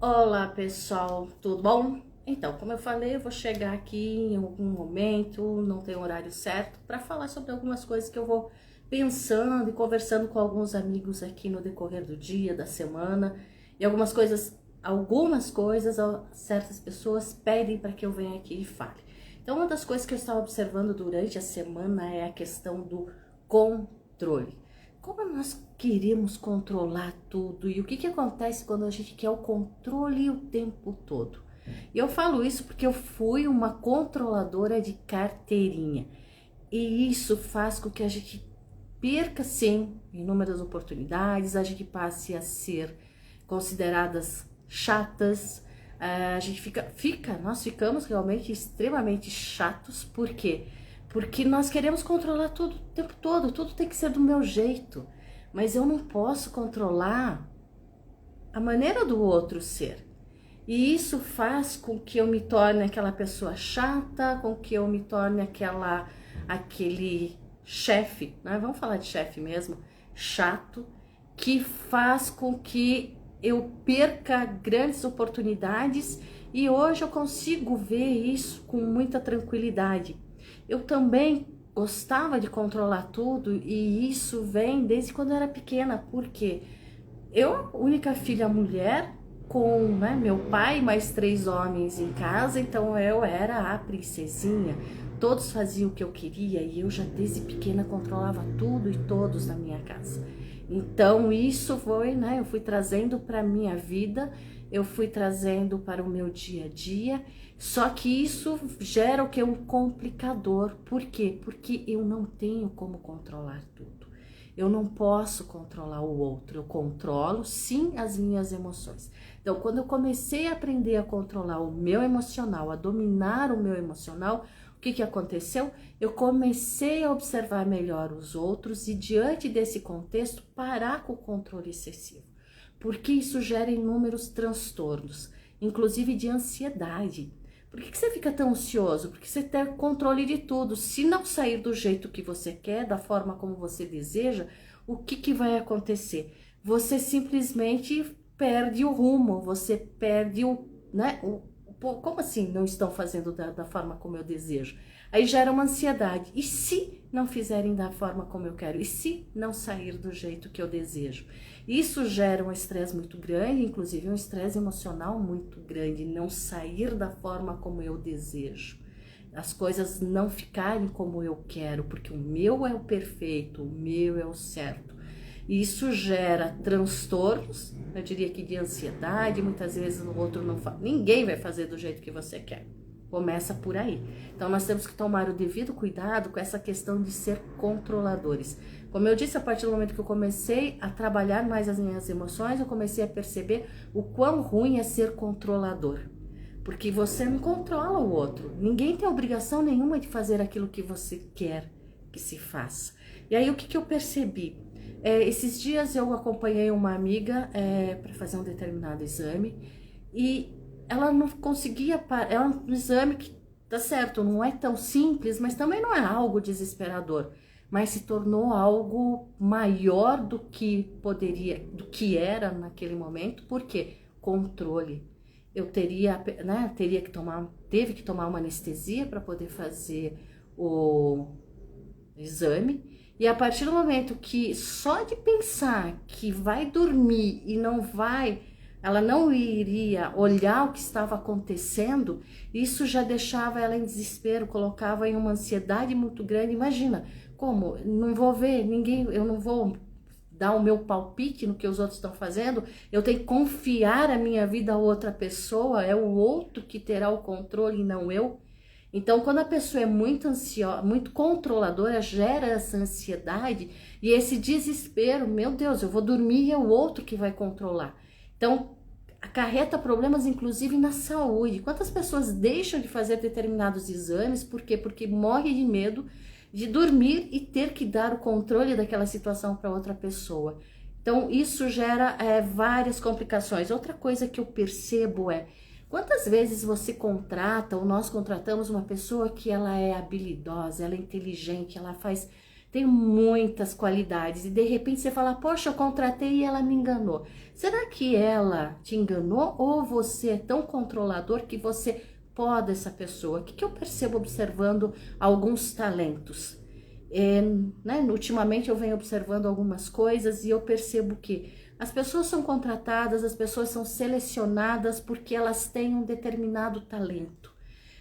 Olá pessoal, tudo bom? Então, como eu falei, eu vou chegar aqui em algum momento, não tem horário certo, para falar sobre algumas coisas que eu vou pensando e conversando com alguns amigos aqui no decorrer do dia, da semana, e algumas coisas, certas pessoas pedem para que eu venha aqui e fale. Então, uma das coisas que eu estava observando durante a semana é a questão do controle. Como nós queremos controlar tudo e o que acontece quando a gente quer o controle o tempo todo? E eu falo isso porque eu fui uma controladora de carteirinha e isso faz com que a gente perca sim inúmeras oportunidades, a gente passe a ser consideradas chatas, a gente nós ficamos realmente extremamente chatos. Por quê? Porque nós queremos controlar tudo o tempo todo, tudo tem que ser do meu jeito, mas eu não posso controlar a maneira do outro ser. E isso faz com que eu me torne aquela pessoa chata, com que eu me torne aquele chefe, né? Vamos falar de chefe mesmo, chato, que faz com que eu perca grandes oportunidades e hoje eu consigo ver isso com muita tranquilidade. Eu também gostava de controlar tudo e isso vem desde quando eu era pequena, porque eu, única filha mulher, com meu pai mais 3 homens em casa, então eu era a princesinha. Todos faziam o que eu queria e eu já desde pequena controlava tudo e todos na minha casa. Então isso foi, eu fui trazendo para minha vida, eu fui trazendo para o meu dia a dia. Só que isso gera o que? Um complicador. Por quê? Porque eu não tenho como controlar tudo. Eu não posso controlar o outro, eu controlo sim as minhas emoções. Então, quando eu comecei a aprender a controlar o meu emocional, a dominar o meu emocional, o que aconteceu? Eu comecei a observar melhor os outros e, diante desse contexto, parar com o controle excessivo. Porque isso gera inúmeros transtornos, inclusive de ansiedade. Por que você fica tão ansioso? Porque você tem controle de tudo. Se não sair do jeito que você quer, da forma como você deseja, o que vai acontecer? Você simplesmente perde o rumo, você perde como assim não estão fazendo da forma como eu desejo? Aí gera uma ansiedade. E se não fizerem da forma como eu quero? E se não sair do jeito que eu desejo? Isso gera um estresse muito grande, inclusive um estresse emocional muito grande, não sair da forma como eu desejo. As coisas não ficarem como eu quero, porque o meu é o perfeito, o meu é o certo. E isso gera transtornos, eu diria que de ansiedade, muitas vezes o outro não faz, ninguém vai fazer do jeito que você quer. Começa por aí. Então nós temos que tomar o devido cuidado com essa questão de ser controladores. Como eu disse, a partir do momento que eu comecei a trabalhar mais as minhas emoções, eu comecei a perceber o quão ruim é ser controlador. Porque você não controla o outro. Ninguém tem obrigação nenhuma de fazer aquilo que você quer que se faça. E aí o que eu percebi? Esses dias eu acompanhei uma amiga para fazer um determinado exame e ela não conseguia parar. É um exame que, tá certo, não é tão simples, mas também não é algo desesperador, mas se tornou algo maior do que do que era naquele momento. Por quê? Controle. Eu teve que tomar uma anestesia para poder fazer o exame. E a partir do momento que só de pensar que vai dormir e ela não iria olhar o que estava acontecendo, isso já deixava ela em desespero, colocava em uma ansiedade muito grande. Imagina, como? Não vou ver ninguém, eu não vou dar o meu palpite no que os outros estão fazendo, eu tenho que confiar a minha vida a outra pessoa, é o outro que terá o controle e não eu. Então, quando a pessoa é muito ansiosa, muito controladora, gera essa ansiedade e esse desespero. Meu Deus, eu vou dormir e é o outro que vai controlar. Então, acarreta problemas, inclusive na saúde. Quantas pessoas deixam de fazer determinados exames? Por quê? Porque morre de medo de dormir e ter que dar o controle daquela situação para outra pessoa. Então, isso gera várias complicações. Outra coisa que eu percebo quantas vezes você contrata ou nós contratamos uma pessoa que ela é habilidosa, ela é inteligente, ela faz tem muitas qualidades e de repente você fala, poxa, eu contratei e ela me enganou. Será que ela te enganou ou você é tão controlador que você poda essa pessoa? O que eu percebo observando alguns talentos? Ultimamente eu venho observando algumas coisas e eu percebo que as pessoas são contratadas, as pessoas são selecionadas porque elas têm um determinado talento.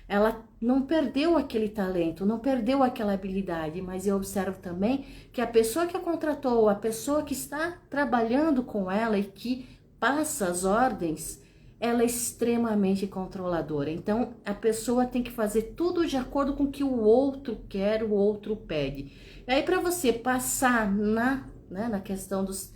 Ela não perdeu aquele talento, não perdeu aquela habilidade, mas eu observo também que a pessoa que a contratou, a pessoa que está trabalhando com ela e que passa as ordens, ela é extremamente controladora. Então, a pessoa tem que fazer tudo de acordo com o que o outro quer, o outro pede. E aí, para você passar na questão dos...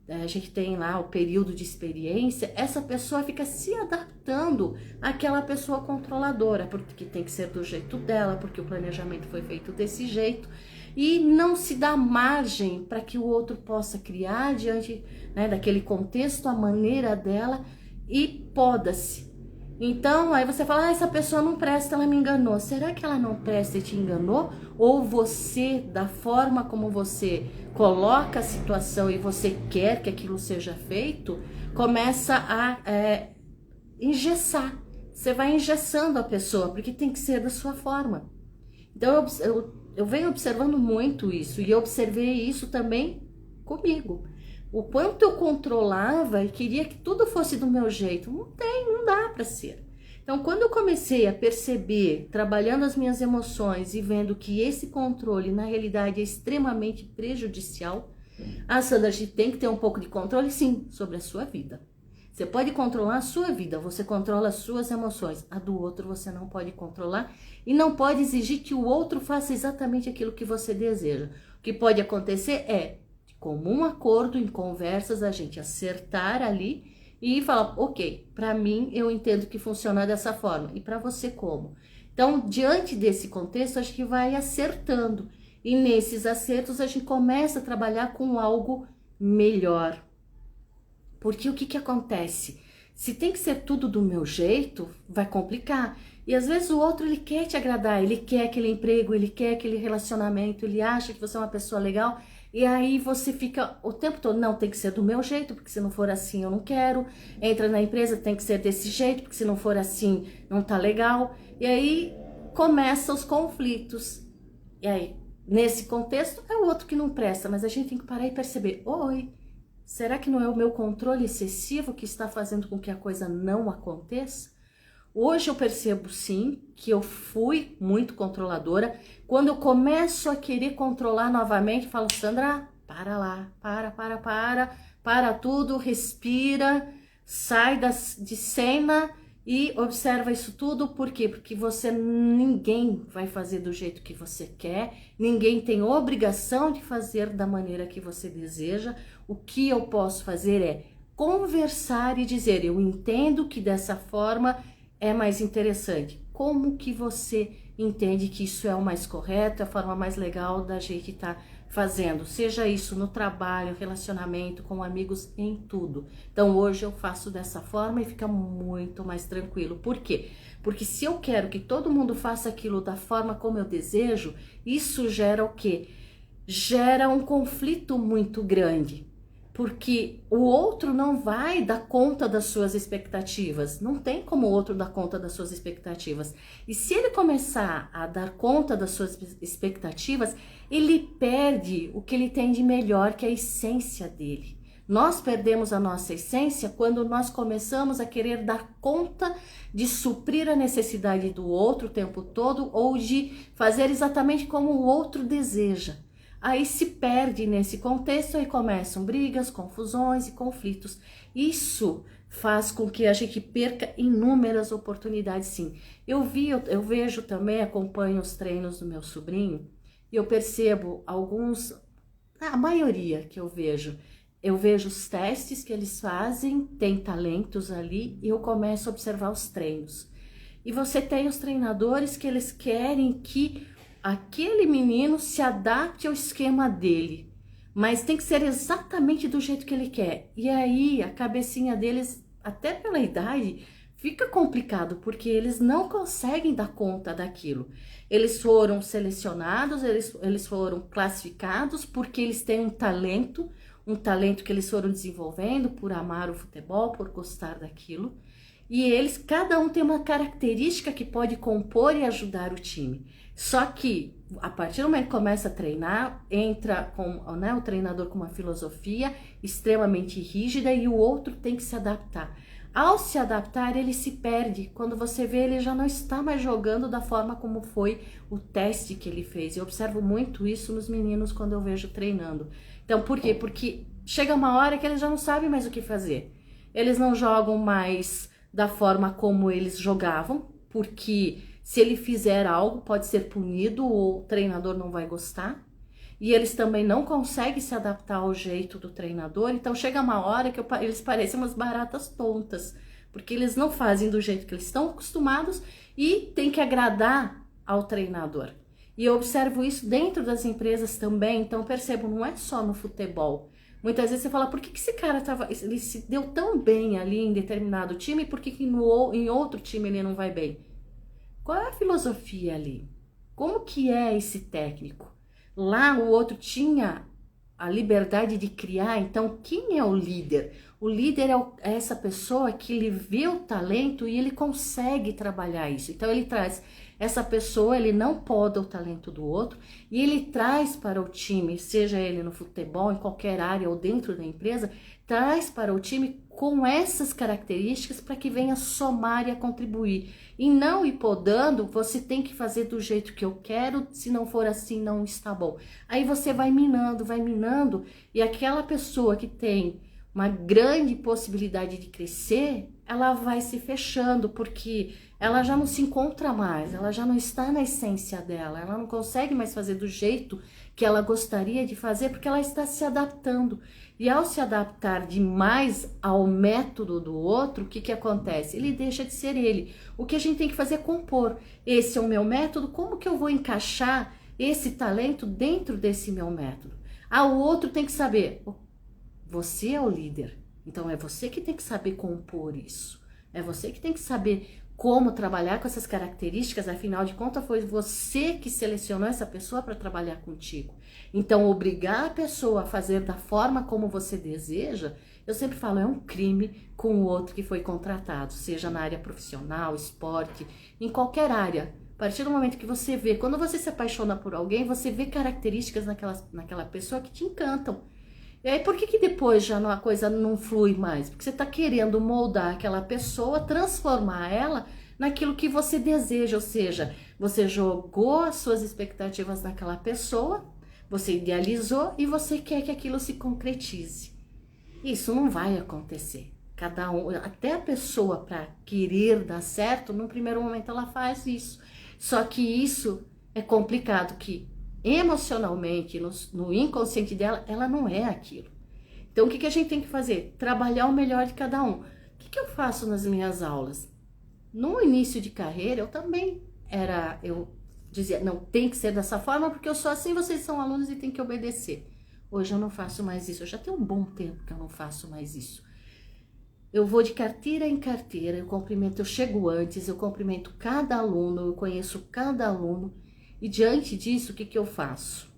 A gente tem lá o período de experiência, essa pessoa fica se adaptando àquela pessoa controladora, porque tem que ser do jeito dela, porque o planejamento foi feito desse jeito, e não se dá margem para que o outro possa criar diante daquele contexto, a maneira dela, e poda-se. Então, aí você fala, essa pessoa não presta, ela me enganou. Será que ela não presta e te enganou? Ou você, da forma como você coloca a situação e você quer que aquilo seja feito, começa a engessar. Você vai engessando a pessoa, porque tem que ser da sua forma. Então, eu venho observando muito isso, e eu observei isso também comigo. O quanto eu controlava e queria que tudo fosse do meu jeito. Não dá para ser. Então, quando eu comecei a perceber, trabalhando as minhas emoções e vendo que esse controle, na realidade, é extremamente prejudicial, Sandra, a gente tem que ter um pouco de controle, sim, sobre a sua vida. Você pode controlar a sua vida, você controla as suas emoções. A do outro você não pode controlar e não pode exigir que o outro faça exatamente aquilo que você deseja. O que pode acontecer é, de comum acordo, em conversas, a gente acertar ali e falar, ok, para mim eu entendo que funciona dessa forma. E para você como? Então, diante desse contexto, a gente vai acertando. E nesses acertos a gente começa a trabalhar com algo melhor. Porque o que acontece? Se tem que ser tudo do meu jeito, vai complicar. E às vezes o outro, ele quer te agradar, ele quer aquele emprego, ele quer aquele relacionamento, ele acha que você é uma pessoa legal. E aí você fica o tempo todo, não, tem que ser do meu jeito, porque se não for assim eu não quero. Entra na empresa, tem que ser desse jeito, porque se não for assim não tá legal. E aí começam os conflitos. E aí, nesse contexto, é o outro que não presta, mas a gente tem que parar e perceber, oi, será que não é o meu controle excessivo que está fazendo com que a coisa não aconteça? Hoje eu percebo sim que eu fui muito controladora. Quando eu começo a querer controlar novamente, falo, Sandra, para lá, para tudo, respira, sai de cena e observa isso tudo. Por quê? Porque ninguém vai fazer do jeito que você quer, ninguém tem obrigação de fazer da maneira que você deseja. O que eu posso fazer é conversar e dizer, eu entendo que dessa forma é mais interessante. Como que você entende que isso é o mais correto, a forma mais legal da gente estar fazendo? Seja isso no trabalho, relacionamento, com amigos, em tudo. Então hoje eu faço dessa forma e fica muito mais tranquilo. Por quê? Porque se eu quero que todo mundo faça aquilo da forma como eu desejo, isso gera o quê? Gera um conflito muito grande. Porque o outro não vai dar conta das suas expectativas. Não tem como o outro dar conta das suas expectativas. E se ele começar a dar conta das suas expectativas, ele perde o que ele tem de melhor, que é a essência dele. Nós perdemos a nossa essência quando nós começamos a querer dar conta de suprir a necessidade do outro o tempo todo ou de fazer exatamente como o outro deseja. Aí se perde nesse contexto e começam brigas, confusões e conflitos. Isso faz com que a gente perca inúmeras oportunidades, sim. Eu vejo também, acompanho os treinos do meu sobrinho e eu percebo a maioria que eu vejo os testes que eles fazem, tem talentos ali e eu começo a observar os treinos. E você tem os treinadores que eles querem que aquele menino se adapte ao esquema dele, mas tem que ser exatamente do jeito que ele quer. E aí a cabecinha deles, até pela idade, fica complicado, porque eles não conseguem dar conta daquilo. Eles foram selecionados, eles foram classificados porque eles têm um talento que eles foram desenvolvendo por amar o futebol, por gostar daquilo. E eles, cada um tem uma característica que pode compor e ajudar o time. Só que, a partir do momento que começa a treinar, entra o treinador com uma filosofia extremamente rígida e o outro tem que se adaptar. Ao se adaptar, ele se perde. Quando você vê, ele já não está mais jogando da forma como foi o teste que ele fez. Eu observo muito isso nos meninos quando eu vejo treinando. Então, por quê? Porque chega uma hora que eles já não sabem mais o que fazer. Eles não jogam mais da forma como eles jogavam, porque se ele fizer algo, pode ser punido ou o treinador não vai gostar. E eles também não conseguem se adaptar ao jeito do treinador, então chega uma hora que eles parecem umas baratas tontas, porque eles não fazem do jeito que eles estão acostumados e tem que agradar ao treinador. E eu observo isso dentro das empresas também, então percebo, não é só no futebol. Muitas vezes você fala, por que esse cara ele se deu tão bem ali em determinado time, e por que em outro time ele não vai bem? Qual é a filosofia ali? Como que é esse técnico? Lá o outro tinha a liberdade de criar, então quem é o líder? O líder é essa pessoa que ele vê o talento e ele consegue trabalhar isso. Então ele traz essa pessoa, ele não poda o talento do outro e ele traz para o time, seja ele no futebol, em qualquer área ou dentro da empresa, traz para o time com essas características para que venha somar e a contribuir. E não ir podando, você tem que fazer do jeito que eu quero, se não for assim não está bom. Aí você vai minando e aquela pessoa que tem uma grande possibilidade de crescer, ela vai se fechando, porque ela já não se encontra mais, ela já não está na essência dela, ela não consegue mais fazer do jeito que ela gostaria de fazer, porque ela está se adaptando. E ao se adaptar demais ao método do outro, o que acontece? Ele deixa de ser ele. O que a gente tem que fazer é compor. Esse é o meu método, como que eu vou encaixar esse talento dentro desse meu método? O outro tem que saber, você é o líder, então é você que tem que saber compor isso. É você que tem que saber como trabalhar com essas características, afinal de contas foi você que selecionou essa pessoa para trabalhar contigo. Então obrigar a pessoa a fazer da forma como você deseja, eu sempre falo, é um crime com o outro que foi contratado, seja na área profissional, esporte, em qualquer área. A partir do momento que você vê, quando você se apaixona por alguém, você vê características naquela pessoa que te encantam. E aí, por que depois já a coisa não flui mais? Porque você está querendo moldar aquela pessoa, transformar ela naquilo que você deseja, ou seja, você jogou as suas expectativas naquela pessoa, você idealizou e você quer que aquilo se concretize. Isso não vai acontecer. Cada um, até a pessoa para querer dar certo, no primeiro momento ela faz isso. Só que isso é complicado, que emocionalmente, no inconsciente dela, ela não é aquilo. Então, o que a gente tem que fazer? Trabalhar o melhor de cada um. O que eu faço nas minhas aulas? No início de carreira, eu dizia, não, tem que ser dessa forma, porque eu sou assim, vocês são alunos e tem que obedecer. Hoje eu não faço mais isso, eu já tenho um bom tempo que eu não faço mais isso. Eu vou de carteira em carteira, eu chego antes, eu cumprimento cada aluno, eu conheço cada aluno, e diante disso, o que eu faço?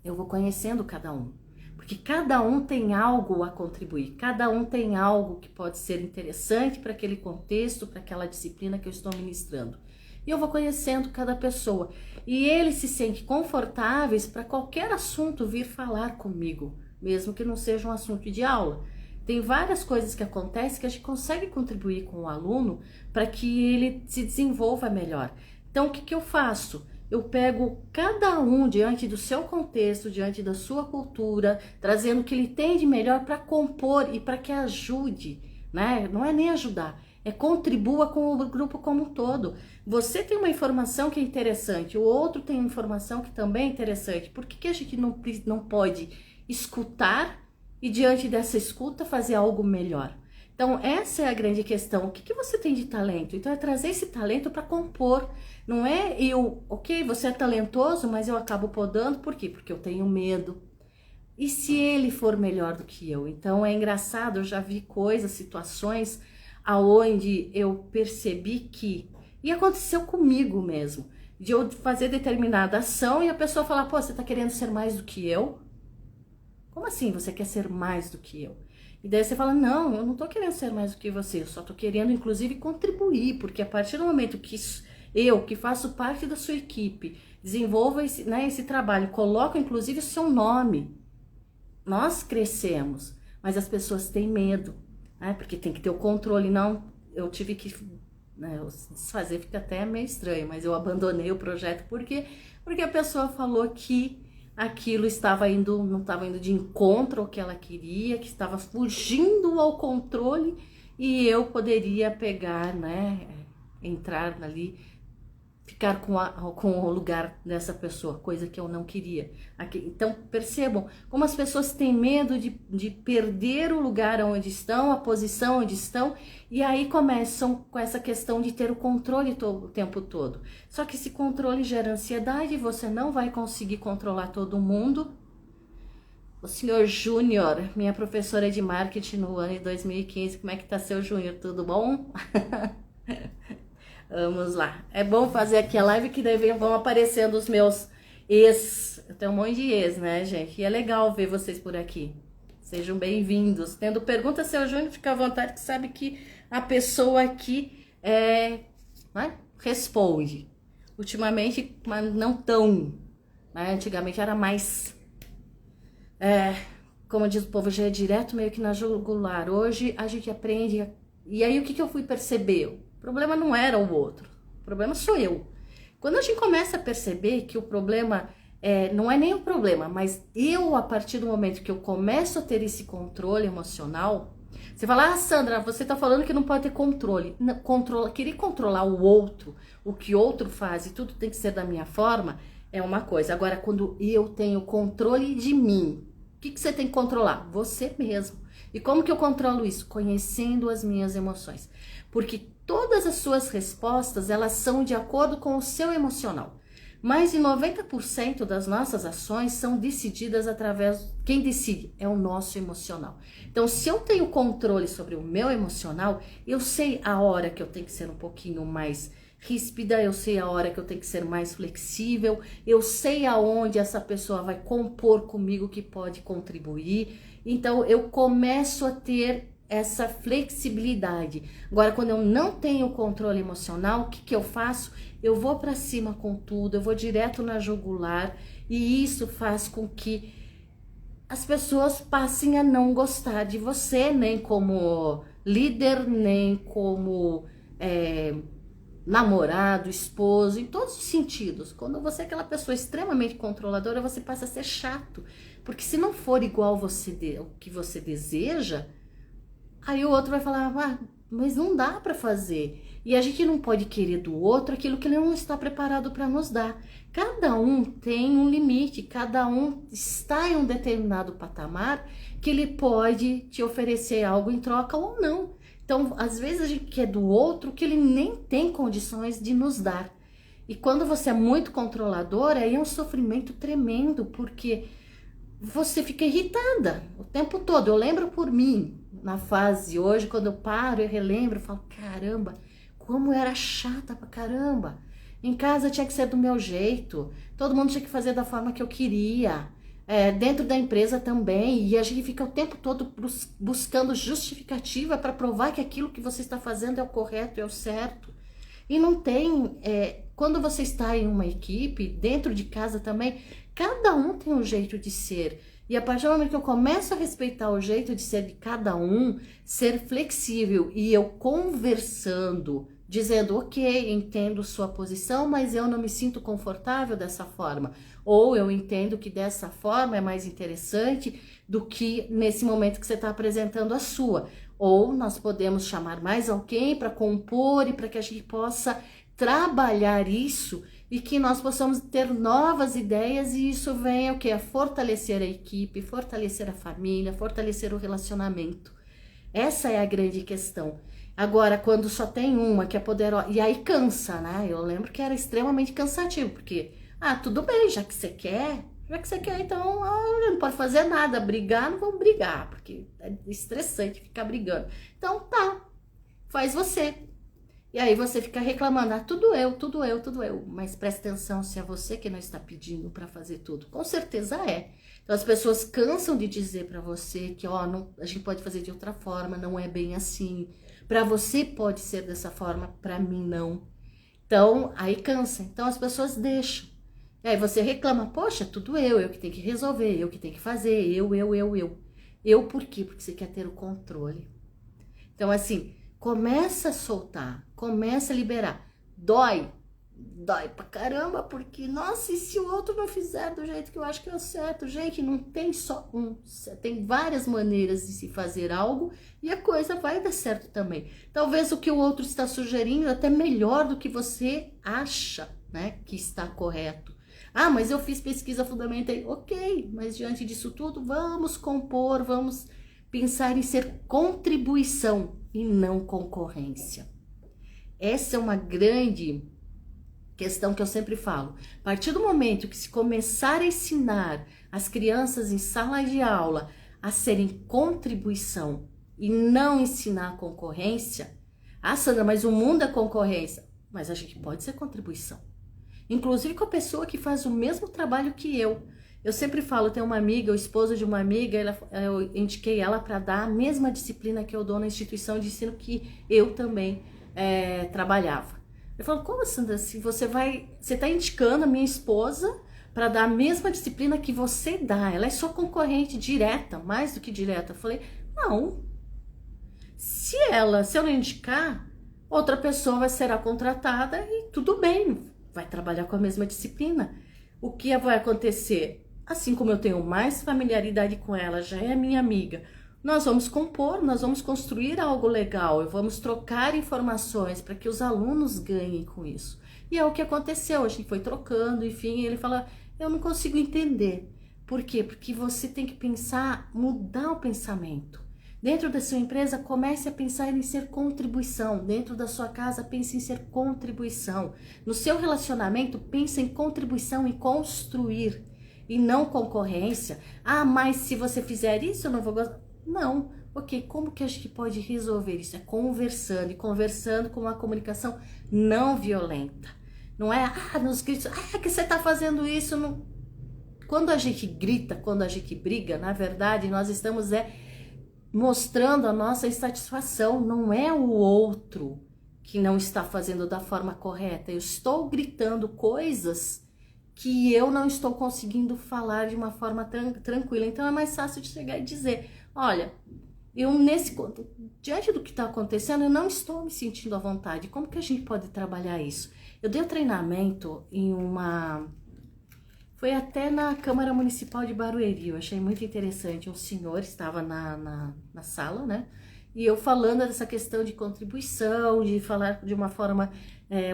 Eu vou conhecendo cada um, porque cada um tem algo a contribuir, cada um tem algo que pode ser interessante para aquele contexto, para aquela disciplina que eu estou ministrando. E eu vou conhecendo cada pessoa, e eles se sentem confortáveis para qualquer assunto vir falar comigo, mesmo que não seja um assunto de aula. Tem várias coisas que acontecem que a gente consegue contribuir com o aluno para que ele se desenvolva melhor. Então, o que eu faço? Eu pego cada um diante do seu contexto, diante da sua cultura, trazendo o que ele tem de melhor para compor e para que ajude, né? Não é nem ajudar, é contribua com o grupo como um todo. Você tem uma informação que é interessante, o outro tem uma informação que também é interessante. Por que a gente não pode escutar e diante dessa escuta fazer algo melhor? Então, essa é a grande questão. O que você tem de talento? Então, é trazer esse talento para compor. Não é ok, você é talentoso, mas eu acabo podando. Por quê? Porque eu tenho medo. E se ele for melhor do que eu? Então, é engraçado, eu já vi coisas, situações, aonde eu percebi que, e aconteceu comigo mesmo, de eu fazer determinada ação e a pessoa falar, pô, você tá querendo ser mais do que eu? Como assim você quer ser mais do que eu? E daí você fala, não, eu não tô querendo ser mais do que você, eu só tô querendo, inclusive, contribuir, porque a partir do momento que eu, que faço parte da sua equipe, desenvolvo esse, né, esse trabalho, coloco, inclusive, o seu nome, nós crescemos, mas as pessoas têm medo, né, porque tem que ter o controle, não, eu tive que, né, desfazer, fica até meio estranho, mas eu abandonei o projeto, porque a pessoa falou que aquilo estava indo, não estava indo de encontro ao que ela queria, que estava fugindo ao controle e eu poderia pegar, né, entrar ali, ficar com o lugar dessa pessoa, coisa que eu não queria. Então, percebam como as pessoas têm medo de perder o lugar onde estão, a posição onde estão, e aí começam com essa questão de ter o controle o tempo todo. Só que esse controle gera ansiedade, você não vai conseguir controlar todo mundo. O senhor Júnior, minha professora de marketing no ano de 2015, como é que tá, seu Júnior? Tudo bom? Vamos lá. É bom fazer aqui a live que daí vão aparecendo os meus ex. Eu tenho um monte de ex, né, gente? E é legal ver vocês por aqui. Sejam bem-vindos. Tendo pergunta, seu Júnior, fica à vontade, que sabe que a pessoa aqui né, responde. Ultimamente, mas não tão. Né? Antigamente era mais... como diz o povo, já é direto meio que na jugular. Hoje a gente aprende... E aí o que eu fui perceber? O problema não era o outro, o problema sou eu. Quando a gente começa a perceber que o problema não é nem o problema, mas eu, a partir do momento que eu começo a ter esse controle emocional, você fala, Sandra, você tá falando que não pode ter controle. Querer controlar o outro, o que o outro faz e tudo tem que ser da minha forma, é uma coisa. Agora, quando eu tenho controle de mim, o que você tem que controlar? Você mesmo. E como que eu controlo isso? Conhecendo as minhas emoções. Porque todas as suas respostas, elas são de acordo com o seu emocional. Mais de 90% das nossas ações são decididas através... Quem decide é o nosso emocional. Então, se eu tenho controle sobre o meu emocional, eu sei a hora que eu tenho que ser um pouquinho mais ríspida, eu sei a hora que eu tenho que ser mais flexível, eu sei aonde essa pessoa vai compor comigo que pode contribuir. Então, eu começo a ter essa flexibilidade. Agora, quando eu não tenho controle emocional, o que eu faço? Eu vou para cima com tudo, eu vou direto na jugular, e isso faz com que as pessoas passem a não gostar de você, nem como líder, nem como namorado, esposo, em todos os sentidos. Quando você é aquela pessoa extremamente controladora, você passa a ser chato, porque se não for igual o que você deseja, aí o outro vai falar, mas não dá para fazer. E a gente não pode querer do outro aquilo que ele não está preparado para nos dar. Cada um tem um limite, cada um está em um determinado patamar que ele pode te oferecer algo em troca ou não. Então, às vezes a gente quer do outro que ele nem tem condições de nos dar. E quando você é muito controlador, aí é um sofrimento tremendo, porque você fica irritada o tempo todo. Eu lembro por mim, na fase hoje, quando eu paro e relembro, eu falo, caramba, como eu era chata pra caramba. Em casa tinha que ser do meu jeito, todo mundo tinha que fazer da forma que eu queria. Dentro da empresa também, e a gente fica o tempo todo buscando justificativa para provar que aquilo que você está fazendo é o correto, é o certo. E não tem, quando você está em uma equipe, dentro de casa também, cada um tem um jeito de ser. E a partir do momento que eu começo a respeitar o jeito de ser de cada um, ser flexível e eu conversando, dizendo, ok, entendo sua posição, mas eu não me sinto confortável dessa forma. Ou eu entendo que dessa forma é mais interessante do que nesse momento que você está apresentando a sua. Ou nós podemos chamar mais alguém para compor e para que a gente possa trabalhar isso e que nós possamos ter novas ideias, e isso venha o quê? A fortalecer a equipe, fortalecer a família, fortalecer o relacionamento. Essa é a grande questão. Agora, quando só tem uma que é poderosa, e aí cansa, né? Eu lembro que era extremamente cansativo, porque, tudo bem, já que você quer, então não pode fazer nada, brigar, não vamos brigar, porque é estressante ficar brigando. Então, tá. faz você. E aí você fica reclamando, ah, tudo eu, tudo eu, tudo eu. Mas presta atenção se é você que não está pedindo para fazer tudo. Com certeza é. Então as pessoas cansam de dizer para você que, ó, não, a gente pode fazer de outra forma, não é bem assim. Para você pode ser dessa forma, para mim não. Então aí cansa. Então as pessoas deixam. E aí você reclama, poxa, tudo eu que tenho que resolver, eu que tenho que fazer, eu. Eu por quê? Porque você quer ter o controle. Então assim, começa a soltar, começa a liberar. Dói pra caramba, porque, nossa, e se o outro não fizer do jeito que eu acho que é o certo? Gente, não tem só um, tem várias maneiras de se fazer algo e a coisa vai dar certo também. Talvez o que o outro está sugerindo é até melhor do que você acha, né, que está correto. Ah, mas eu fiz pesquisa fundamental. Ok, mas diante disso tudo, vamos compor, vamos pensar em ser contribuição e não concorrência. Essa é uma grande questão que eu sempre falo. A partir do momento que se começar a ensinar as crianças em sala de aula a serem contribuição e não ensinar concorrência, ah, Sandra, mas o mundo é concorrência. Mas a gente pode ser contribuição. Inclusive com a pessoa que faz o mesmo trabalho que eu. Eu sempre falo, tem uma amiga, o esposo de uma amiga, eu indiquei ela para dar a mesma disciplina que eu dou na instituição de ensino que eu também trabalhava. Eu falo, como, Sandra, se você está indicando a minha esposa para dar a mesma disciplina que você dá, ela é sua concorrente direta, mais do que direta. Eu falei, não, se eu não indicar, outra pessoa será contratada e tudo bem, vai trabalhar com a mesma disciplina. O que vai acontecer? Assim como eu tenho mais familiaridade com ela, já é minha amiga, nós vamos compor, nós vamos construir algo legal, vamos trocar informações para que os alunos ganhem com isso. E é o que aconteceu, a gente foi trocando, enfim, ele fala, eu não consigo entender. Por quê? Porque você tem que pensar, mudar o pensamento. Dentro da sua empresa, comece a pensar em ser contribuição. Dentro da sua casa, pense em ser contribuição. No seu relacionamento, pense em contribuição e construir. E não concorrência. Ah, mas se você fizer isso, eu não vou gostar. Não. Ok, como que a gente pode resolver isso? É conversando. E conversando com uma comunicação não violenta. Não é, nos gritos, que você está fazendo isso. Não. Quando a gente grita, quando a gente briga, na verdade, nós estamos mostrando a nossa insatisfação, não é o outro que não está fazendo da forma correta. Eu estou gritando coisas que eu não estou conseguindo falar de uma forma tranquila. Então é mais fácil de chegar e dizer, olha, diante do que está acontecendo, eu não estou me sentindo à vontade. Como que a gente pode trabalhar isso? Eu dei um treinamento foi até na Câmara Municipal de Barueri, eu achei muito interessante. Um senhor estava na sala, né? E eu falando dessa questão de contribuição, de falar de uma forma,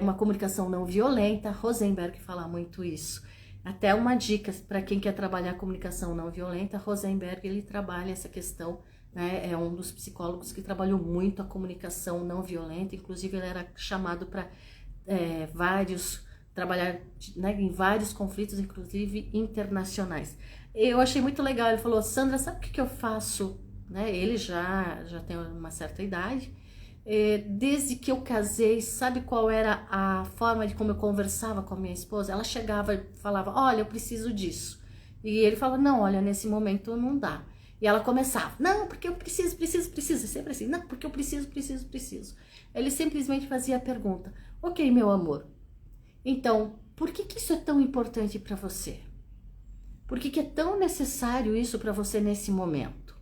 uma comunicação não violenta. Rosenberg fala muito isso. Até uma dica para quem quer trabalhar comunicação não violenta, Rosenberg, ele trabalha essa questão, né? É um dos psicólogos que trabalhou muito a comunicação não violenta, inclusive ele era chamado para trabalhar, né, em vários conflitos, inclusive internacionais. Eu achei muito legal, ele falou, Sandra, sabe o que eu faço? Né? Ele já tem uma certa idade, desde que eu casei, sabe qual era a forma de como eu conversava com a minha esposa? Ela chegava e falava, olha, eu preciso disso. E ele falava, não, olha, nesse momento não dá. E ela começava, não, porque eu preciso, sempre assim, não, porque eu preciso. Ele simplesmente fazia a pergunta, ok, meu amor, então, por que isso é tão importante para você? Por que é tão necessário isso para você nesse momento?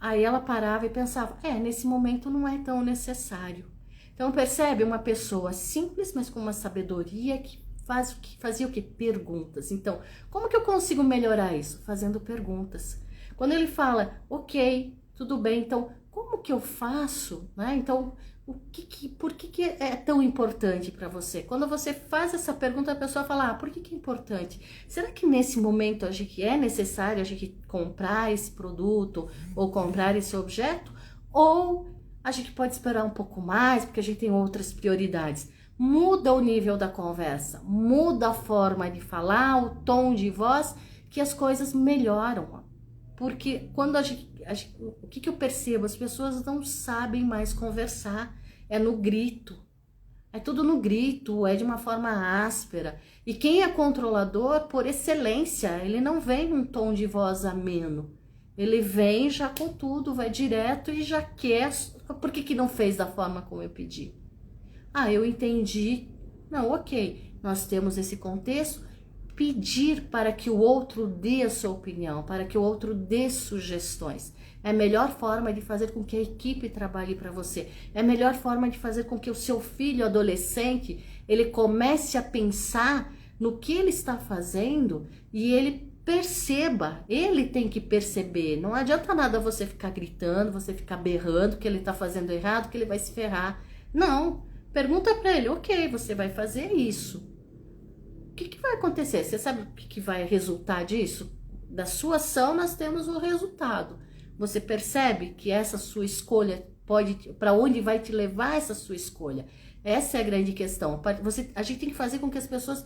Aí ela parava e pensava, nesse momento não é tão necessário. Então percebe, uma pessoa simples, mas com uma sabedoria que fazia o que? Perguntas. Então, como que eu consigo melhorar isso? Fazendo perguntas. Quando ele fala, ok, tudo bem, então como que eu faço? Né? Então, por que é tão importante para você? Quando você faz essa pergunta, a pessoa fala, por que é importante? Será que nesse momento a gente é necessário a gente comprar esse produto ou comprar esse objeto? Ou a gente pode esperar um pouco mais porque a gente tem outras prioridades? Muda o nível da conversa, muda a forma de falar, o tom de voz, que as coisas melhoram. Porque quando o que eu percebo? As pessoas não sabem mais conversar, é no grito. É tudo no grito, é de uma forma áspera. E quem é controlador, por excelência, ele não vem num tom de voz ameno. Ele vem já com tudo, vai direto e já quer. Por que não fez da forma como eu pedi? Ah, eu entendi. Não, ok. Nós temos esse contexto. Pedir para que o outro dê a sua opinião, para que o outro dê sugestões. É a melhor forma de fazer com que a equipe trabalhe para você. É a melhor forma de fazer com que o seu filho adolescente, ele comece a pensar no que ele está fazendo e ele perceba. Ele tem que perceber. Não adianta nada você ficar gritando, você ficar berrando que ele está fazendo errado, que ele vai se ferrar. Não. Pergunta para ele, ok, você vai fazer isso. O que vai acontecer? Você sabe o que vai resultar disso? Da sua ação nós temos o resultado. Você percebe que essa sua escolha pode, para onde vai te levar essa sua escolha? Essa é a grande questão. A gente tem que fazer com que as pessoas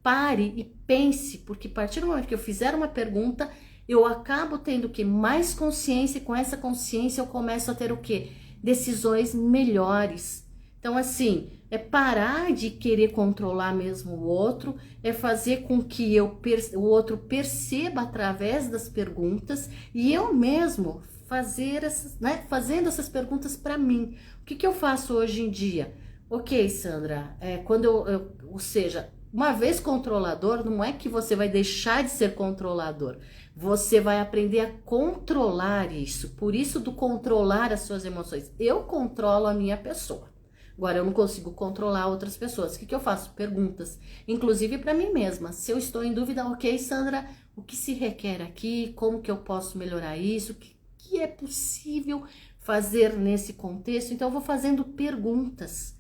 parem e pensem, porque a partir do momento que eu fizer uma pergunta, eu acabo tendo que mais consciência, e com essa consciência eu começo a ter o quê? Decisões melhores. Então, assim, é parar de querer controlar mesmo o outro, é fazer com que o outro perceba através das perguntas e eu mesmo fazendo essas perguntas para mim. O que eu faço hoje em dia? Ok, Sandra, quando ou seja, uma vez controlador, não é que você vai deixar de ser controlador, você vai aprender a controlar isso, por isso do controlar as suas emoções. Eu controlo a minha pessoa. Agora, eu não consigo controlar outras pessoas. O que eu faço? Perguntas, inclusive para mim mesma. Se eu estou em dúvida, ok, Sandra, o que se requer aqui? Como que eu posso melhorar isso? O que é possível fazer nesse contexto? Então, eu vou fazendo perguntas.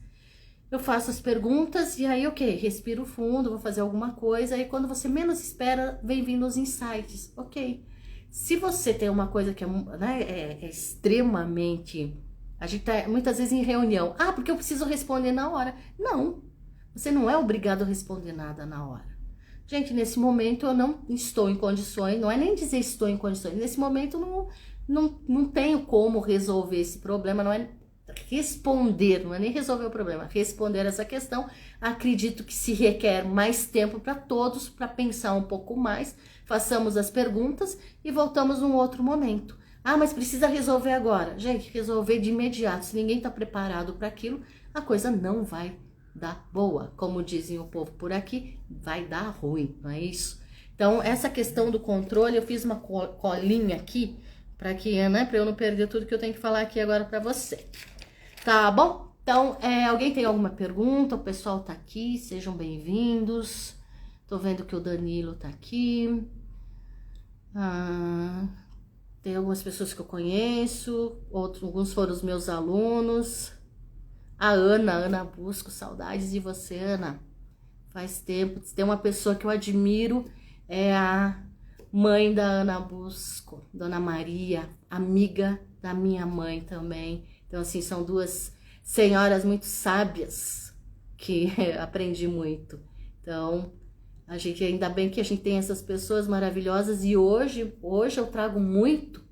Eu faço as perguntas e aí, ok, respiro fundo, vou fazer alguma coisa. E quando você menos espera, vem vindo os insights. Ok. Se você tem uma coisa que é extremamente... A gente tá muitas vezes em reunião. Ah, porque eu preciso responder na hora. Não, você não é obrigado a responder nada na hora. Gente, nesse momento eu não estou em condições, não é nem dizer estou em condições. Nesse momento eu não tenho como resolver esse problema, não é responder, não é nem resolver o problema, responder essa questão. Acredito que se requer mais tempo para todos, para pensar um pouco mais. Façamos as perguntas e voltamos num outro momento. Ah, mas precisa resolver agora. Gente, resolver de imediato. Se ninguém está preparado para aquilo, a coisa não vai dar boa. Como dizem o povo por aqui, vai dar ruim, não é isso? Então, essa questão do controle, eu fiz uma colinha aqui, para eu não perder tudo que eu tenho que falar aqui agora para você. Tá bom? Então, alguém tem alguma pergunta? O pessoal tá aqui, sejam bem-vindos. Tô vendo que o Danilo tá aqui. Tem algumas pessoas que eu conheço, alguns foram os meus alunos. A Ana Busco, saudades de você, Ana. Faz tempo. Tem uma pessoa que eu admiro, é a mãe da Ana Busco, Dona Maria, amiga da minha mãe também. Então, assim, são duas senhoras muito sábias que aprendi muito. Então, ainda bem que a gente tem essas pessoas maravilhosas e hoje eu trago muito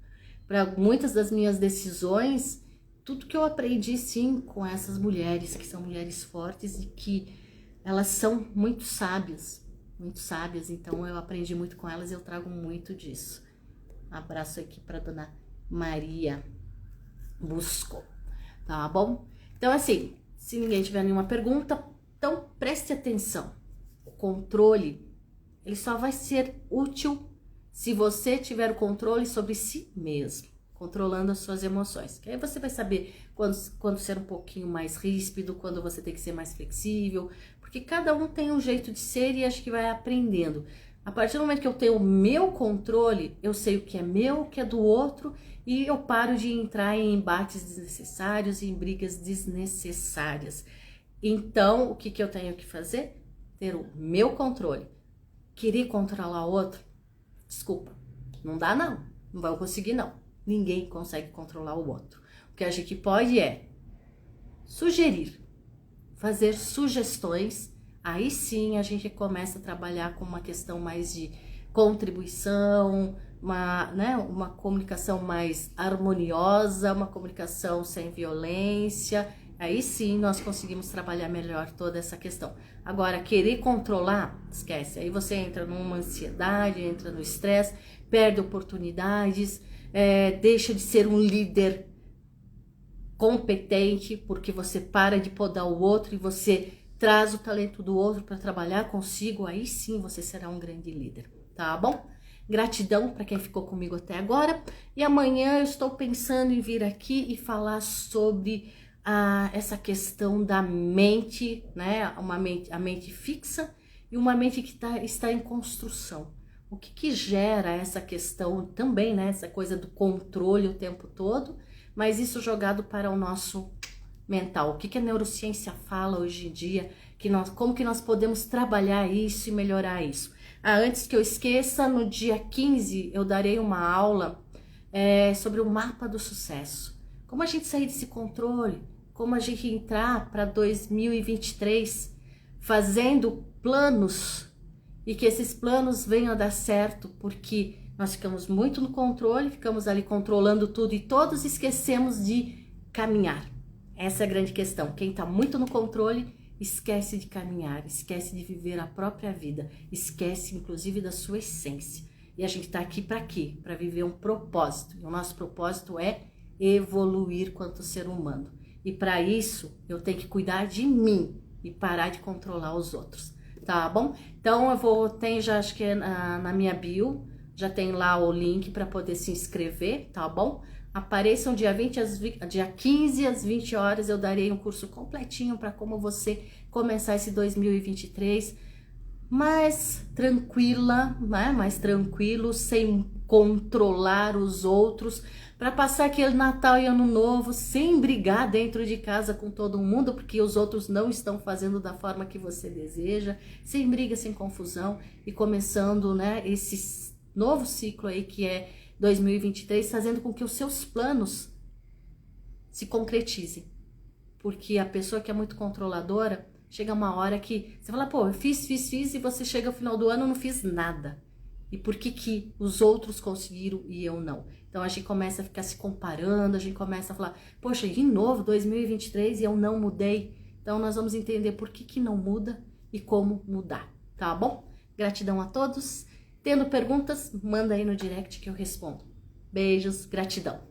para muitas das minhas decisões, tudo que eu aprendi sim com essas mulheres, que são mulheres fortes e que elas são muito sábias, então eu aprendi muito com elas e eu trago muito disso. Um abraço aqui para Dona Maria Busco, tá bom? Então assim, se ninguém tiver nenhuma pergunta, então preste atenção. O controle, ele só vai ser útil se você tiver o controle sobre si mesmo, controlando as suas emoções. Que aí você vai saber quando ser um pouquinho mais ríspido, quando você tem que ser mais flexível, porque cada um tem um jeito de ser e acho que vai aprendendo. A partir do momento que eu tenho o meu controle, eu sei o que é meu, o que é do outro, e eu paro de entrar em embates desnecessários e em brigas desnecessárias. Então, o que eu tenho que fazer? Ter o meu controle. Querer controlar o outro? Desculpa, não dá não. Não vai conseguir não. Ninguém consegue controlar o outro. O que a gente pode é sugerir, fazer sugestões. Aí sim a gente começa a trabalhar com uma questão mais de contribuição, uma comunicação mais harmoniosa, uma comunicação sem violência. Aí sim nós conseguimos trabalhar melhor toda essa questão. Agora, querer controlar, esquece. Aí você entra numa ansiedade, entra no estresse, perde oportunidades, deixa de ser um líder competente, porque você para de podar o outro e você traz o talento do outro para trabalhar consigo. Aí sim você será um grande líder, tá bom? Gratidão para quem ficou comigo até agora. E amanhã eu estou pensando em vir aqui e falar sobre essa questão da mente, né? A mente fixa e uma mente que está em construção. O que gera essa questão também, né? Essa coisa do controle o tempo todo, mas isso jogado para o nosso mental. O que a neurociência fala hoje em dia? Como que nós podemos trabalhar isso e melhorar isso? Antes que eu esqueça, no dia 15 eu darei uma aula sobre o mapa do sucesso. Como a gente sair desse controle, como a gente entrar para 2023 fazendo planos e que esses planos venham a dar certo, porque nós ficamos muito no controle, ficamos ali controlando tudo e todos esquecemos de caminhar. Essa é a grande questão. Quem está muito no controle esquece de caminhar, esquece de viver a própria vida, esquece inclusive da sua essência. E a gente está aqui para quê? Para viver um propósito. E o nosso propósito é evoluir quanto ser humano. E para isso eu tenho que cuidar de mim e parar de controlar os outros, tá bom? Então tem já, acho que é na minha bio, já tem lá o link para poder se inscrever, tá bom? Apareçam dia 15 às 20 horas, eu darei um curso completinho para como você começar esse 2023 mais tranquila, né? Mais tranquilo, sem controlar os outros, para passar aquele Natal e Ano Novo sem brigar dentro de casa com todo mundo, porque os outros não estão fazendo da forma que você deseja, sem briga, sem confusão, e começando, né, esse novo ciclo aí que é 2023, fazendo com que os seus planos se concretizem. Porque a pessoa que é muito controladora, chega uma hora que você fala, pô, eu fiz, e você chega ao final do ano e não fiz nada. E por que os outros conseguiram e eu não? Então a gente começa a ficar se comparando, a gente começa a falar, poxa, de novo 2023 e eu não mudei. Então nós vamos entender por que não muda e como mudar, tá bom? Gratidão a todos. Tendo perguntas, manda aí no direct que eu respondo. Beijos, gratidão.